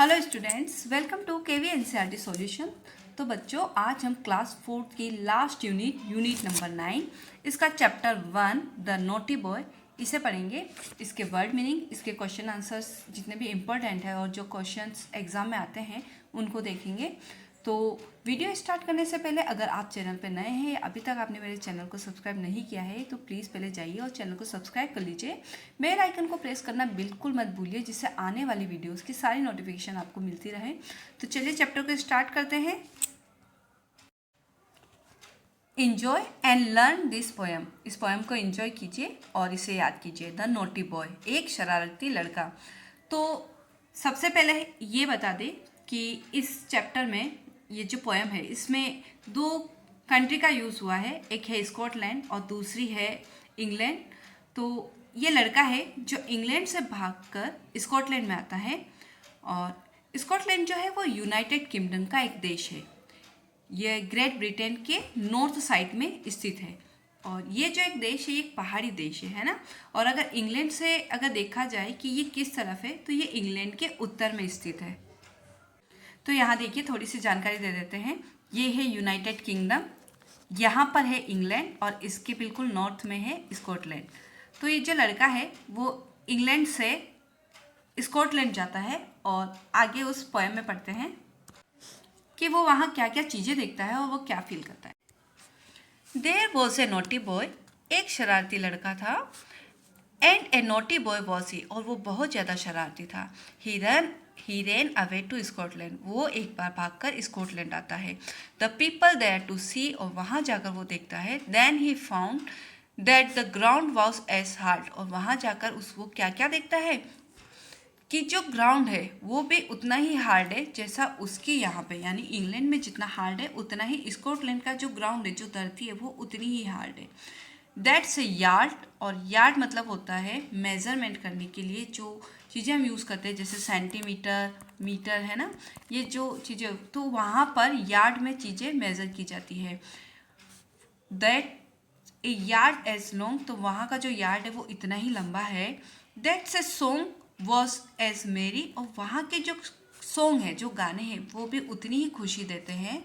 Hello students, welcome to KV NCERT solution. तो बच्चों, आज हम क्लास 4 की लास्ट यूनिट नंबर 9 इसका चैप्टर 1 द नोटी बॉय इसे पढ़ेंगे। इसके वर्ड मीनिंग, इसके क्वेश्चन आंसर्स जितने भी इम्पोर्टेंट है और जो क्वेश्चंस एग्जाम में आते हैं उनको देखेंगे। तो वीडियो स्टार्ट करने से पहले अगर आप चैनल पर नए हैं या अभी तक आपने मेरे चैनल को सब्सक्राइब नहीं किया है तो प्लीज़ पहले जाइए और चैनल को सब्सक्राइब कर लीजिए। बेल आइकन को प्रेस करना बिल्कुल मत भूलिए, जिससे आने वाली वीडियोस की सारी नोटिफिकेशन आपको मिलती रहे। तो चलिए चैप्टर को स्टार्ट करते हैं। Enjoy and learn this poem. इस पोएम को इंजॉय कीजिए और इसे याद कीजिए। द नोटी बॉय, एक शरारती लड़का। तो सबसे पहले ये बता दें कि इस चैप्टर में ये जो पोएम है इसमें दो कंट्री का यूज़ हुआ है, एक है स्कॉटलैंड और दूसरी है इंग्लैंड। तो ये लड़का है जो इंग्लैंड से भागकर स्कॉटलैंड में आता है, और स्कॉटलैंड जो है वो यूनाइटेड किंगडम का एक देश है। ये ग्रेट ब्रिटेन के नॉर्थ साइड में स्थित है, और ये जो एक देश है ये एक पहाड़ी देश है ना। और अगर इंग्लैंड से अगर देखा जाए कि ये किस तरफ है, तो ये इंग्लैंड के उत्तर में स्थित है। तो यहाँ देखिए थोड़ी सी जानकारी दे देते हैं। ये है यूनाइटेड किंगडम, यहाँ पर है इंग्लैंड और इसके बिल्कुल नॉर्थ में है स्कॉटलैंड। तो ये जो लड़का है वो इंग्लैंड से स्कॉटलैंड जाता है, और आगे उस पोएम में पढ़ते हैं कि वो वहाँ क्या क्या चीज़ें देखता है और वो क्या फील करता है। There was a naughty boy, एक शरारती लड़का था। And a naughty boy was he, और वो बहुत ज़्यादा शरारती था। He ran away to Scotland, वो एक बार भागकर स्कॉटलैंड आता है। The people there to see, और वहाँ जाकर वो देखता है। Then he found that the ground was as hard, और वहाँ जाकर वो क्या क्या देखता है कि जो ग्राउंड है वो भी उतना ही हार्ड है जैसा उसकी यहाँ पे, यानी इंग्लैंड में जितना हार्ड है उतना ही स्कॉटलैंड का जो ग्राउंड है, जो धरती है, वो उतनी ही हार्ड है। दैट्स ए यार्ड, और यार्ड मतलब होता है मेजरमेंट करने के लिए जो चीज़ें हम यूज़ करते हैं, जैसे सेंटीमीटर, मीटर, है ना, ये जो चीज़ें, तो वहाँ पर यार्ड में चीज़ें मेज़र की जाती है। That a yard as long, तो वहाँ का जो यार्ड है वो इतना ही लंबा है। That's a song was as merry, और वहाँ के जो सॉन्ग है, जो गाने हैं, वो भी उतनी ही खुशी देते हैं।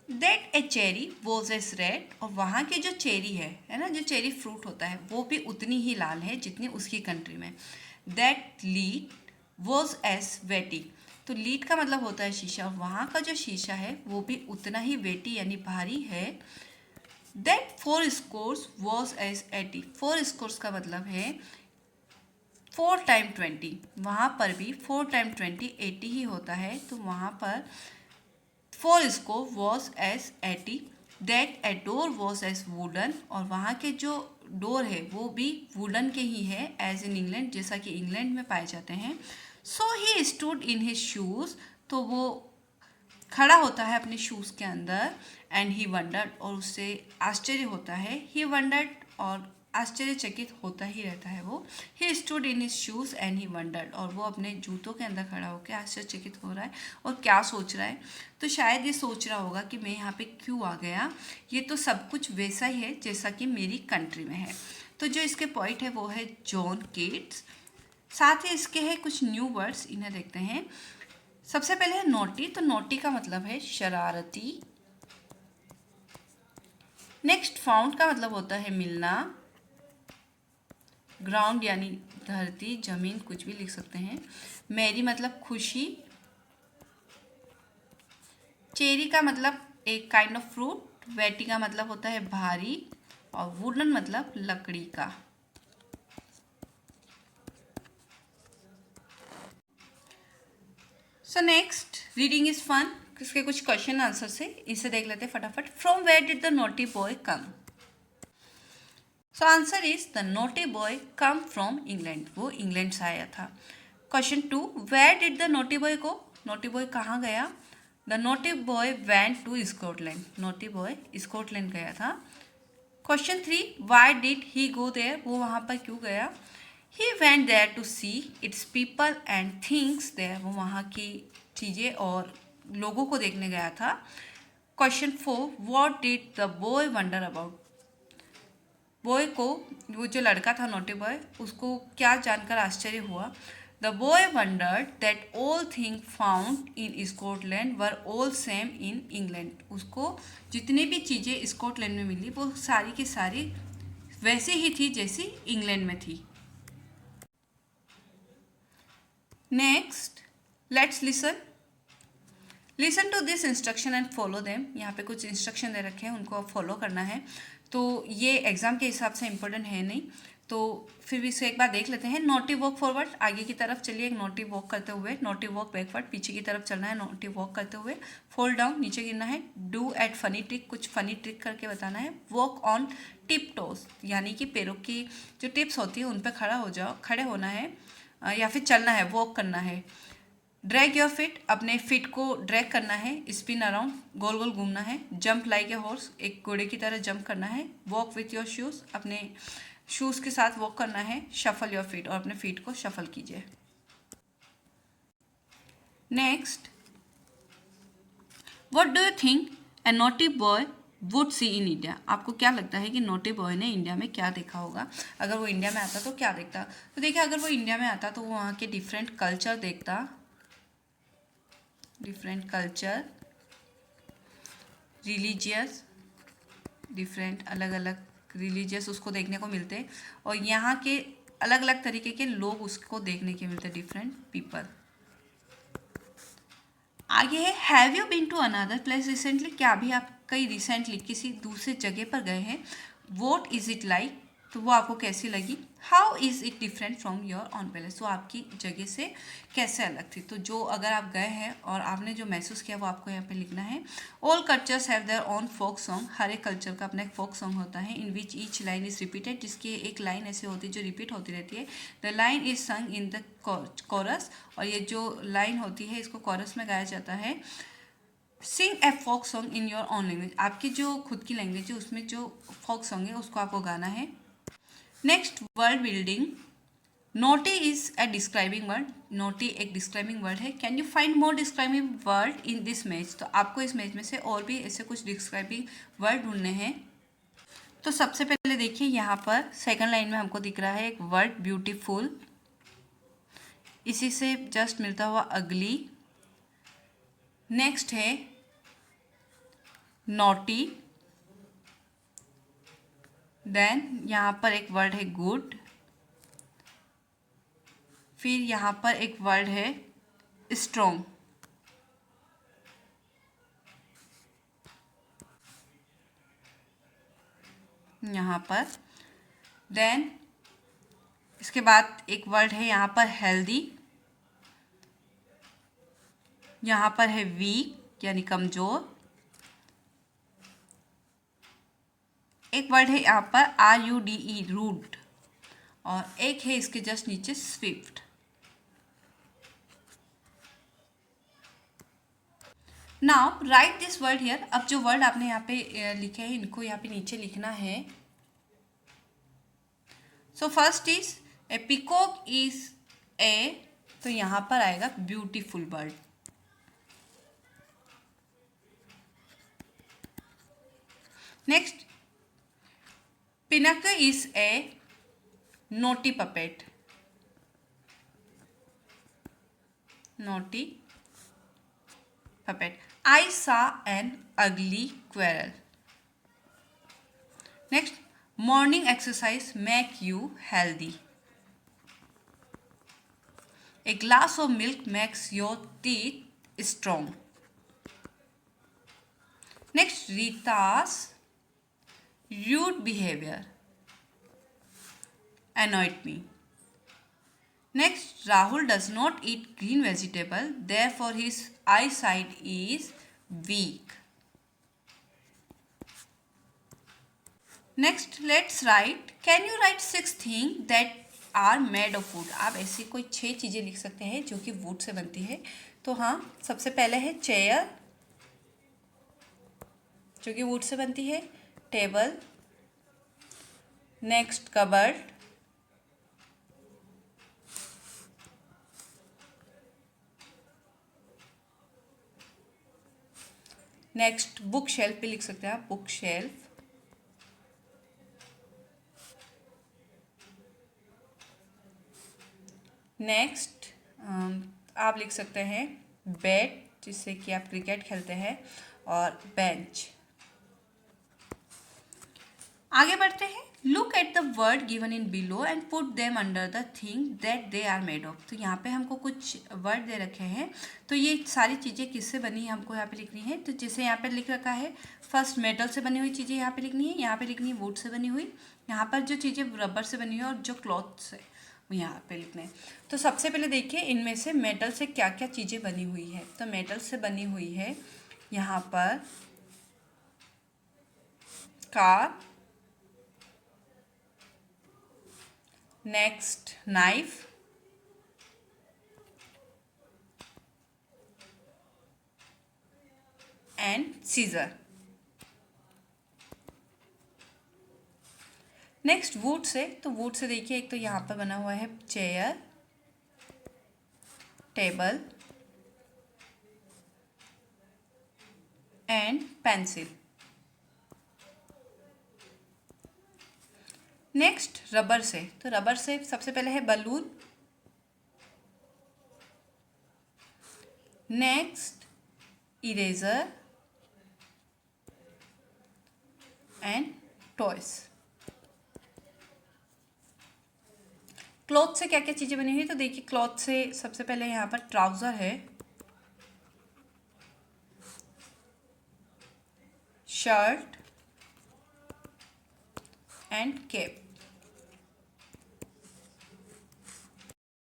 That a cherry was as red, और वहाँ की जो चेरी है ना, जो चेरी फ्रूट होता है, वो भी उतनी ही लाल है जितनी उसकी कंट्री में। दैट लीड वॉज एज वेटी, तो लीड का मतलब होता है शीशा, और वहाँ का जो शीशा है वो भी उतना ही वेटी यानी भारी है। That 4 scores was as 80, 4 scores का मतलब है 4 टाइम 20, वहाँ पर भी 4 टाइम 20 80 ही होता है, तो वहाँ पर 4 score was as 80। That a door was as wooden, और वहाँ के जो डोर है वो भी वुडन के ही है, एज इन इंग्लैंड, जैसा कि इंग्लैंड में पाए जाते हैं। So he stood in his shoes, तो वो खड़ा होता है अपने शूज़ के अंदर। एंड ही वंडर्ड, और उससे आश्चर्य होता है। ही वंडर्ड, और आश्चर्यचकित होता ही रहता है वो। He stood in his shoes and he wondered, और वो अपने जूतों के अंदर खड़ा होकर आश्चर्यचकित हो रहा है। और क्या सोच रहा है, तो शायद ये सोच रहा होगा कि मैं यहाँ पे क्यों आ गया, ये तो सब कुछ वैसा ही है जैसा कि मेरी कंट्री में है। तो जो इसके पॉइंट है वो है जॉन केट्स। साथ ही इसके है कुछ न्यू वर्ड्स, इन्हें देखते हैं। सबसे पहले है नोटी, तो नोटी का मतलब है शरारती। नेक्स्ट फाउंड का मतलब होता है मिलना। ग्राउंड यानी धरती, जमीन, कुछ भी लिख सकते हैं। मैरी मतलब खुशी। चेरी का मतलब एक काइंड ऑफ फ्रूट। वेटी का मतलब होता है भारी, और वुडन मतलब लकड़ी का। So next reading is fun, इसके कुछ क्वेश्चन आंसर से इसे देख लेते हैं फटाफट। From where did the naughty boy come, so answer is the naughty boy come from England, वो इंग्लैंड से आया था। Question 2, where did the naughty boy go, naughty boy कहाँ गया। The naughty boy went to Scotland, naughty boy Scotland गया था। Question 3, why did he go there, वो वहाँ पर क्यों गया। He went there to see its people and things there, वो वहाँ की चीज़ें और लोगों को देखने गया था। Question 4, what did the boy wonder about, boy को, वो जो लड़का था नोटी बॉय, उसको क्या जानकर आश्चर्य हुआ। The boy wondered that all thing found in Scotland were all same in England. उसको जितनी भी चीज़ें स्कॉटलैंड में मिली वो सारी की सारी वैसी ही थी जैसी इंग्लैंड में थी। Next, let's listen to this instruction and follow them. यहाँ पे कुछ इंस्ट्रक्शन दे रखे हैं, उनको फॉलो करना है। तो ये एग्जाम के हिसाब से इम्पोर्टेंट है नहीं, तो फिर भी इसे एक बार देख लेते हैं। नोटी वॉक फॉरवर्ड, आगे की तरफ चलिए एक नोटी वॉक करते हुए। नोटी वॉक बैकवर्ड, पीछे की तरफ चलना है नोटी वॉक करते हुए। फोल्ड डाउन, नीचे गिरना है। डू एट फनी ट्रिक, कुछ फनी ट्रिक करके बताना है। वॉक ऑन टिप टोज, यानी कि पैरों की जो टिप्स होती है उन पर खड़ा हो जाओ, खड़े होना है या फिर चलना है, वॉक करना है। ड्रैग योर फिट, अपने फिट को ड्रैग करना है। स्पिन अराउंड, गोल गोल घूमना है। जंप लाइक ए हॉर्स, एक घोड़े की तरह जंप करना है। वॉक विथ योर शूज़, अपने शूज़ के साथ वॉक करना है। शफल योर फीट, और अपने फीट को शफल कीजिए। Next, what do you think A naughty boy would see in India. आपको क्या लगता है कि नोटी बॉय ने इंडिया में क्या देखा होगा? अगर वो इंडिया में आता तो क्या देखता? तो देखिए, अगर वो इंडिया में आता तो वो वहाँ के डिफरेंट कल्चर देखता। डिफरेंट कल्चर, रिलीजियस, डिफरेंट अलग अलग रिलीजियस उसको देखने को मिलते, और यहाँ के अलग अलग तरीके के लोग उसको देखने के मिलते, डिफरेंट पीपल। आगे है, have you been to another place recently. क्या अभी आप कहीं रिसेंटली किसी दूसरे जगह पर गए हैं? वॉट इज़ इट लाइक, तो वो आपको कैसी लगी? How is it different from your on place, तो आपकी जगह से कैसे अलग थी? तो जो अगर आप गए हैं और आपने जो महसूस किया वो आपको यहाँ पे लिखना है। All cultures have their own folk song, हर एक कल्चर का अपना एक फोक सॉन्ग होता है। In which each line is repeated, जिसकी एक लाइन ऐसी होती है जो रिपीट होती रहती है। द लाइन इज संग इन द कोरस, और ये जो लाइन होती है इसको कोरस में गाया जाता है। Sing a folk song in your own language, आपकी जो खुद की लैंग्वेज है उसमें जो फोक सॉन्ग है उसको आपको गाना है। Next, word building. Naughty is a describing word, naughty एक डिस्क्राइबिंग वर्ड है। Can you find more describing word in this match, तो आपको इस मैच में से और भी ऐसे कुछ डिस्क्राइबिंग वर्ड ढूंढने हैं। तो सबसे पहले देखिए, यहाँ पर सेकंड लाइन में हमको दिख रहा है एक वर्ड ब्यूटीफुल, इसी से जस्ट मिलता हुआ अगली। नेक्स्ट है नॉटी, देन यहाँ पर एक वर्ड है गुड, फिर यहाँ पर एक वर्ड है स्ट्रॉन्ग। यहाँ पर देन इसके बाद एक वर्ड है यहाँ पर हेल्दी, यहाँ पर है वीक यानी कमज़ोर। एक वर्ड है यहाँ पर RUDE रूड, और एक है इसके जस्ट नीचे Swift. Now right this word here, अब जो वर्ड आपने यहाँ पे लिखे हैं इनको यहाँ पे नीचे लिखना है। So first is a peacock is a, तो यहाँ पर आएगा beautiful bird. Next, Pinocchio is a naughty puppet, naughty puppet. I saw an ugly squirrel. Next, morning exercise make you healthy. A glass of milk makes your teeth strong. Next, Rita's rude behavior annoyed me. Next, Rahul does not eat green vegetable, therefore his eyesight is weak. Next, let's write. Can you write 6 things that are made of wood? आप ऐसी कोई 6 चीज़ें लिख सकते हैं जो कि would say बनती है। तो हाँ, सबसे पहले है चेयर जो कि वुड से बनती है। Table, next cupboard, next book shelf भी लिख सकते हैं आप, बुक शेल्फ। नेक्स्ट आप लिख सकते हैं बैट, जिससे कि आप क्रिकेट खेलते हैं, और बेंच। आगे बढ़ते हैं। Look at the word given in below and put them under the thing that they are made of. तो यहाँ पे हमको कुछ वर्ड दे रखे हैं, तो ये सारी चीज़ें किससे बनी है हमको यहाँ पे लिखनी है। तो जैसे यहाँ पे लिख रखा है, फर्स्ट मेटल से बनी हुई चीज़ें यहाँ पे लिखनी है, यहाँ पे लिखनी है वुड से बनी हुई, यहाँ पर जो चीज़ें रबर से बनी हुई और जो क्लॉथ से, वो यहाँ पे लिखना है। तो सबसे पहले देखिए इनमें से मेटल से क्या क्या चीज़ें बनी हुई है। तो मेटल से बनी हुई है यहाँ पर car, next knife, and seizure. Next would say, तो वुड से देखिए एक तो यहाँ पर बना हुआ है chair, table and pencil. Next rubber से, तो रबर से सबसे पहले है balloon, next eraser and toys. Cloth से क्या क्या चीज़ें बनी हुई है, तो देखिए क्लॉथ से सबसे पहले यहाँ पर ट्राउज़र है, shirt and cap.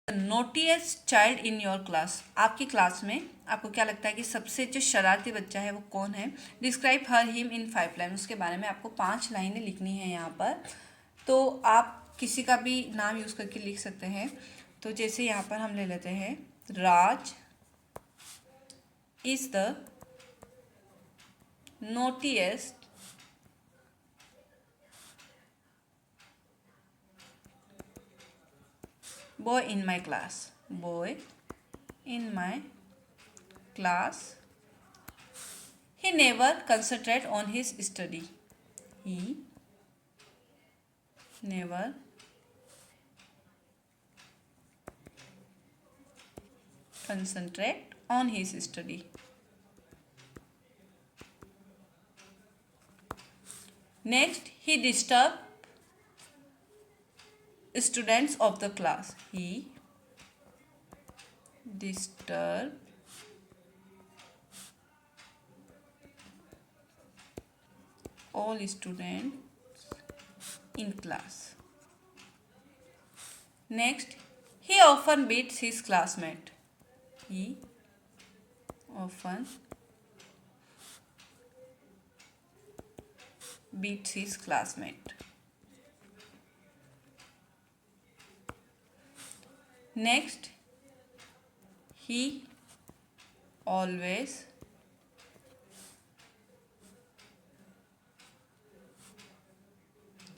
Naughtiest child in your class, आपकी क्लास में आपको क्या लगता है कि सबसे जो शरारती बच्चा है वो कौन है। Describe her him in 5 line, उसके बारे में आपको 5 लाइनें लिखनी है यहाँ पर। तो आप किसी का भी नाम यूज़ करके लिख सकते हैं। तो जैसे यहाँ पर हम ले लेते हैं, Raj is the naughtiest boy in my class, boy in my class. He never concentrate on his study, he never concentrate on his study. Next, he disturb students of the class, he disturb all students in class. Next, he often beats his classmate, he often beats his classmate. Next, he always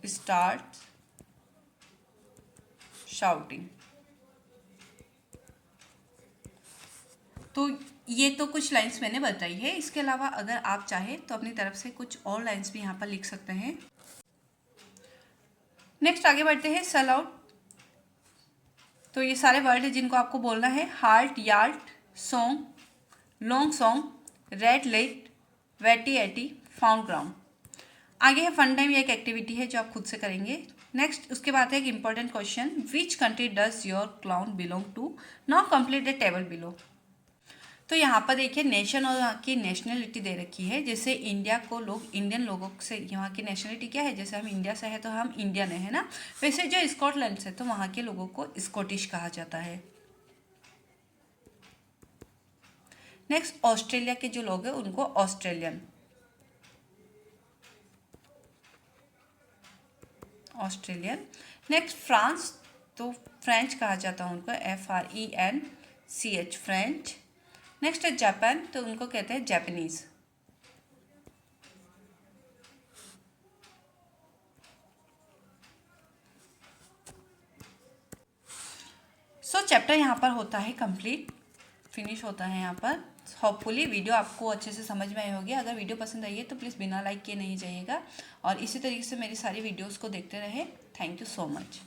starts shouting. तो ये तो कुछ lines मैंने बताई है। इसके अलावा अगर आप चाहें तो अपनी तरफ से कुछ और लाइंस भी यहाँ पर लिख सकते हैं। नेक्स्ट आगे बढ़ते हैं, सेल आउट। तो ये सारे वर्ड है जिनको आपको बोलना है। Heart, yard, song, long song, red let, weighty eighty, found ground. आगे है फन टाइम, ये एक एक्टिविटी है जो आप खुद से करेंगे। नेक्स्ट उसके बाद है एक important question, which country does your clown belong to, now complete the table below. तो यहाँ पर देखिए नेशन और यहाँ की नेशनलिटी दे रखी है। जैसे इंडिया को लोग इंडियन लोगों से, यहाँ की नेशनलिटी क्या है, जैसे हम इंडिया से है तो हम इंडियन है ना। वैसे जो स्कॉटलैंड से, तो वहाँ के लोगों को स्कॉटिश कहा जाता है। नेक्स्ट ऑस्ट्रेलिया के जो लोग हैं उनको ऑस्ट्रेलियन, ऑस्ट्रेलियन। नेक्स्ट फ्रांस, तो फ्रेंच कहा जाता है उनको, FRENCH, फ्रेंच। नेक्स्ट है जापान, तो उनको कहते हैं जापानीज। सो चैप्टर यहाँ पर होता है कंप्लीट, फिनिश होता है यहाँ पर। होपफुली वीडियो आपको अच्छे से समझ में आई होगी। अगर वीडियो पसंद आई है तो प्लीज़ बिना लाइक किए नहीं जाइएगा और इसी तरीके से मेरी सारी वीडियोस को देखते रहें। Thank you so much.